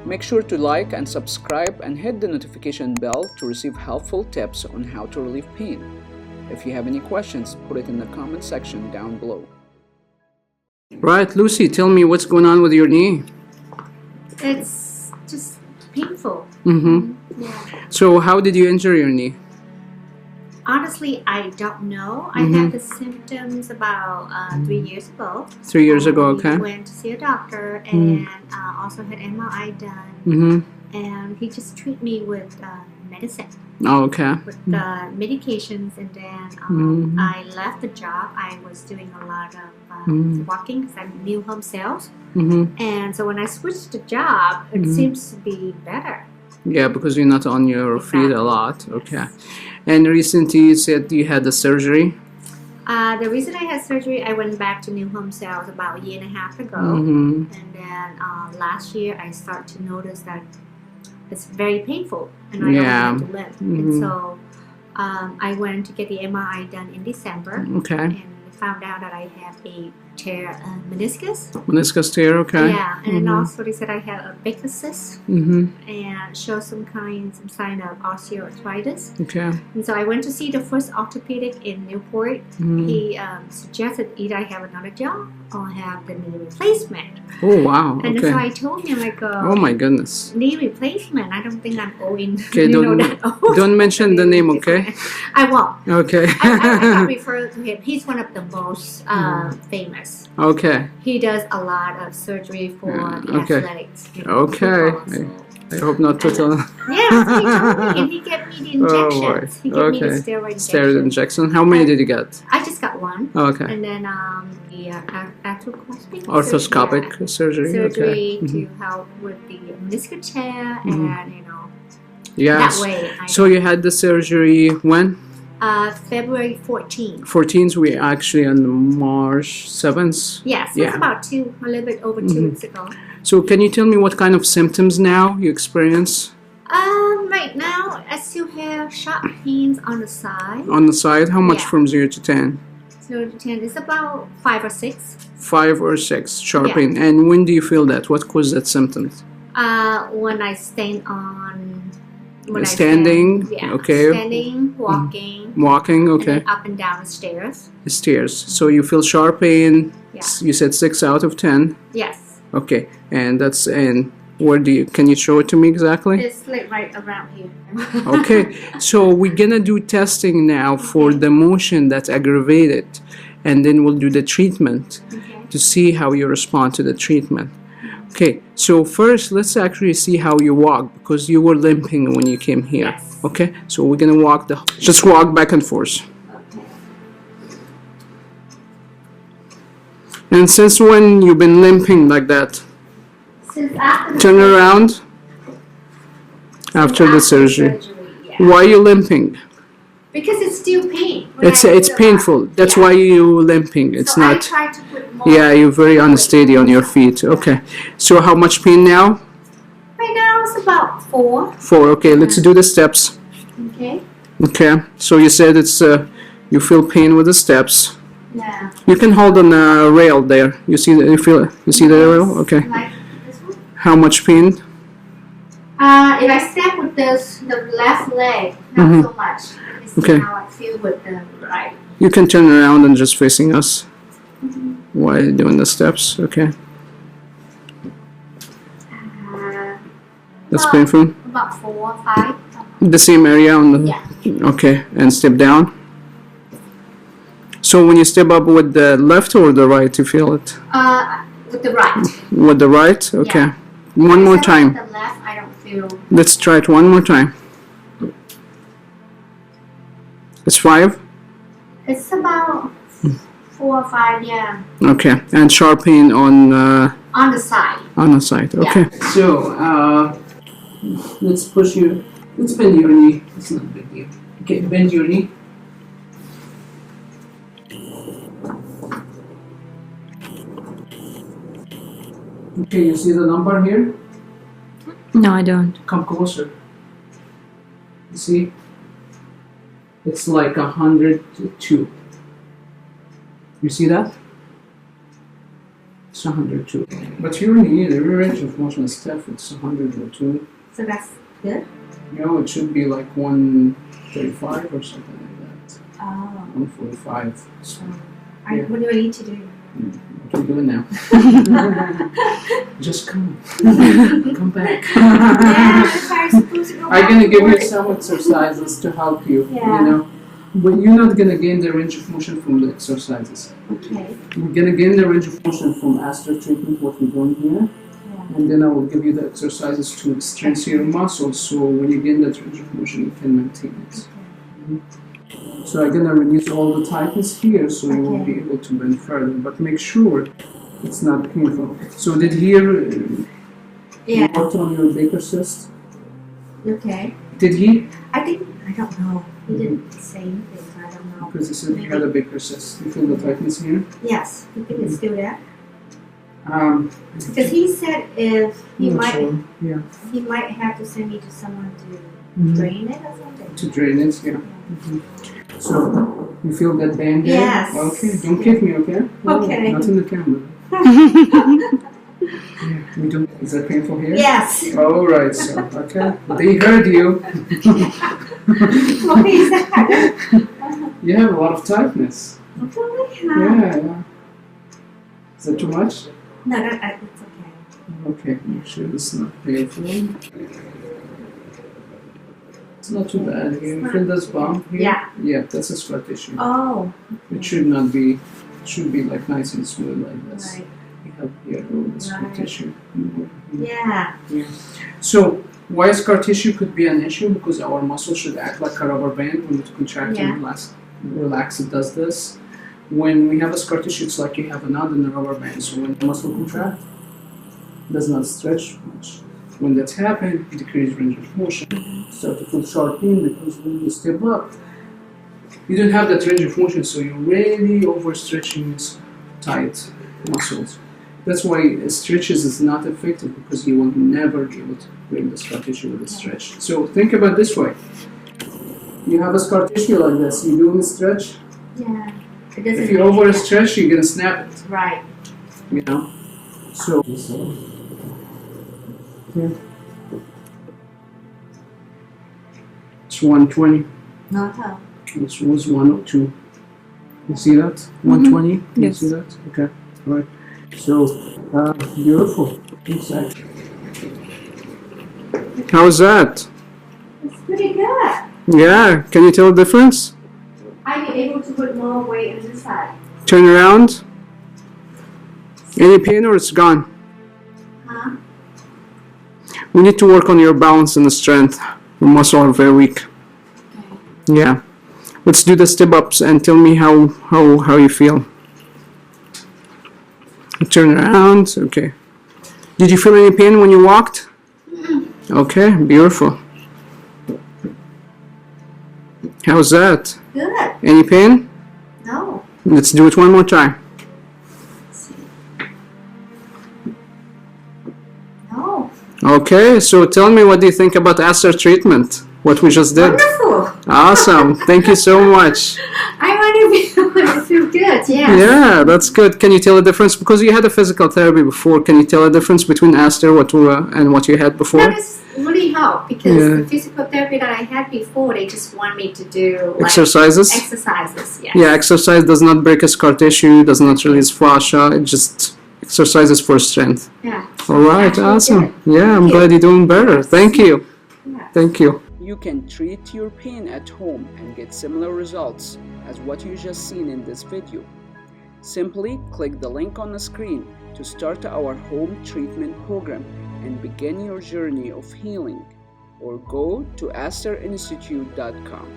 Make sure to like and subscribe and hit the notification bell to receive helpful tips on how to relieve pain. If you have any questions, put it in the comment section down below. Right, Lucy, tell me what's going on with your knee. It's just painful. Yeah. So how did you injure your knee? Honestly, I don't know. I had the symptoms about 3 years ago. 3 years ago, okay. I went to see a doctor and also had MRI done. And he just treated me with medicine. Oh, okay. With medications, and then I left the job. I was doing a lot of walking because I'm new home sales. And so when I switched the job, it seems to be better. Yeah, because you're not on your feet a lot. Okay. And recently you said you had the surgery? The reason I had surgery, I went back to new home sales about 1.5 years ago. And then last year I started to notice that it's very painful and I don't want to limp. And so I went to get the MRI done in December. Okay. And found out that I have a tear meniscus. Meniscus tear, okay. Yeah, and then also they said I had a big cyst and showed some sign of osteoarthritis. Okay. And so I went to see the first orthopedic in Newport. He suggested either I have another job or have the knee replacement. Oh wow! And okay. so I told him, like, oh my goodness, knee replacement. I don't think I'm owing. Okay, don't mention the name, okay? I won't. Okay. I got referred to him. He's one of the most famous. Okay. He does a lot of surgery for the athletics. Okay. I hope not to tell. Yeah, so he told me, and he gave me the injections. He gave me the steroid injections. Steroid injection. How many did you get? I just got one. Okay. And then the arthroscopic surgery. Surgery Okay. to help with the meniscus tear, and yes. That way. So you had the surgery when? February 14th. 14th. We actually on March 7th. Yes, so it's about a little bit over 2 weeks ago. So can you tell me what kind of symptoms now you experience? Right now, I still have sharp pains on the side. On the side? How much from 0 to 10? 0 to 10 is about 5 or 6. 5 or 6 sharp pain. And when do you feel that? What causes that symptoms? When I stand on... Standing, okay. Standing, walking. Walking, okay. And up and down the stairs. The stairs. So you feel sharp pain. Yeah. You said 6 out of 10. Yes. Okay, and that's in where do you? Can you show it to me exactly? It's like right around here. Okay, so we're gonna do testing now for the motion that's aggravated, and then we'll do the treatment to see how you respond to the treatment. Okay, so first let's actually see how you walk because you were limping when you came here. Yes. Okay, so we're gonna walk just walk back and forth. And since when you've been limping like that? Since after Turn around. After the surgery. Why are you limping? Because it's still pain. It's painful. That's why you're limping. It's so not. I try to put more You're very unsteady on your feet. Okay. So how much pain now? Right now it's about 4. 4. Okay. Let's do the steps. Okay. Okay. So you said it's you feel pain with the steps. Yeah. You can hold on a rail there. You see the the rail? Okay. Like this one? How much pain? If I step with the left leg, not so much. Okay. How I feel with the right. You can turn around and just facing us while you're doing the steps. Okay. That's painful. About 4 or 5. The same area on the. Yeah. Okay, and step down. So when you step up with the left or the right, you feel it? With the right. With the right? Okay. Yeah. One more time. With the left, I don't feel. Let's try it one more time. It's 5? It's about 4 or 5, yeah. Okay, and sharp pain on the side. On the side, okay. Yeah. So, let's push you. Let's bend your knee. It's not a big deal. Okay, bend your knee. Okay, you see the number here? No, I don't. Come closer. You see? It's like 102. You see that? It's 102. But you only need a range of motion is stiff. It's 102. So that's good? It should be like 135 or something like that. Oh. 145. So, Yeah. What do I need to do? What are you doing now? Just come. Come back. I'm supposed to go I'm going to give you some exercises to help you, But you're not going to gain the range of motion from the exercises. Okay. You're going to gain the range of motion from ASTR treatment, what we're doing here. Yeah. And then I will give you the exercises to strengthen your muscles, so when you gain that range of motion, you can maintain it. Okay. So I'm going to reduce all the tightness here, so you will be able to bend further, but make sure it's not painful. So did he work on your Baker cyst? Okay. Did he? I don't know. He didn't say anything, so I don't know. Because he said he had a Baker cyst. You feel the tightness here? Yes. You think it's still there? Because he said if he might, sure. he might have to send me to someone to drain it or something. To drain it, yeah. So you feel that band there? Yes. Okay. Don't kick me, okay? Okay. Not in the camera. We don't. Is that painful here? Yes. All right. So okay. They heard you. What is that? You have a lot of tightness. Really? Yeah. Is that too much? No, it's okay. Okay. Make sure it's not painful. It's not too bad here. You feel this bump here? Yeah. Yeah, that's a scar tissue. Oh. It should not be. It should be like nice and smooth like this. Right. You have here all the scar tissue. Yeah. So why scar tissue could be an issue? Because our muscle should act like a rubber band when it contracts and relax. It does this. When we have a scar tissue, it's like you have a knot in the rubber band. So when the muscle contracts, it does not stretch much. When that's happened, you decrease range of motion. Start to feel sharp pain because when you step up, you don't have that range of motion, so you're really overstretching these tight muscles. That's why stretches is not effective, because you will never be able to break the scar tissue with a stretch. So think about it this way. You have a scar tissue like this, you doing a stretch? Yeah. If you overstretch, you're going to snap it. Right. So yeah. It's 120. No. This was 102. You see that? 120? Yes. You see that? Okay. All right. So, beautiful. Inside. How's that? It's pretty good. Yeah. Can you tell the difference? I'll be able to put more weight on this side. Turn around. Any pain or it's gone? Huh? We need to work on your balance and strength. Your muscles are very weak. Okay. Yeah. Let's do the step ups and tell me how you feel. Turn around. Okay. Did you feel any pain when you walked? Okay, beautiful. How's that? Good. Any pain? No. Let's do it one more time. No. Okay, so tell me, what do you think about ASTR treatment? What we just did? Wonderful. Awesome. Thank you so much. I want to feel good. Yeah. Yeah, that's good. Can you tell the difference? Because you had a physical therapy before. Can you tell the difference between ASTR and what you had before? That has really helped, because the physical therapy that I had before, they just want me to do exercises. Yes. Yeah, exercise does not break a scar tissue, does not release fascia. It just exercises for strength. Yeah. All right, awesome. Yeah, I'm glad you're doing better. Thank you. Yeah. Thank you. You can treat your pain at home and get similar results as what you just seen in this video. Simply click the link on the screen to start our home treatment program and begin your journey of healing, or go to asterinstitute.com.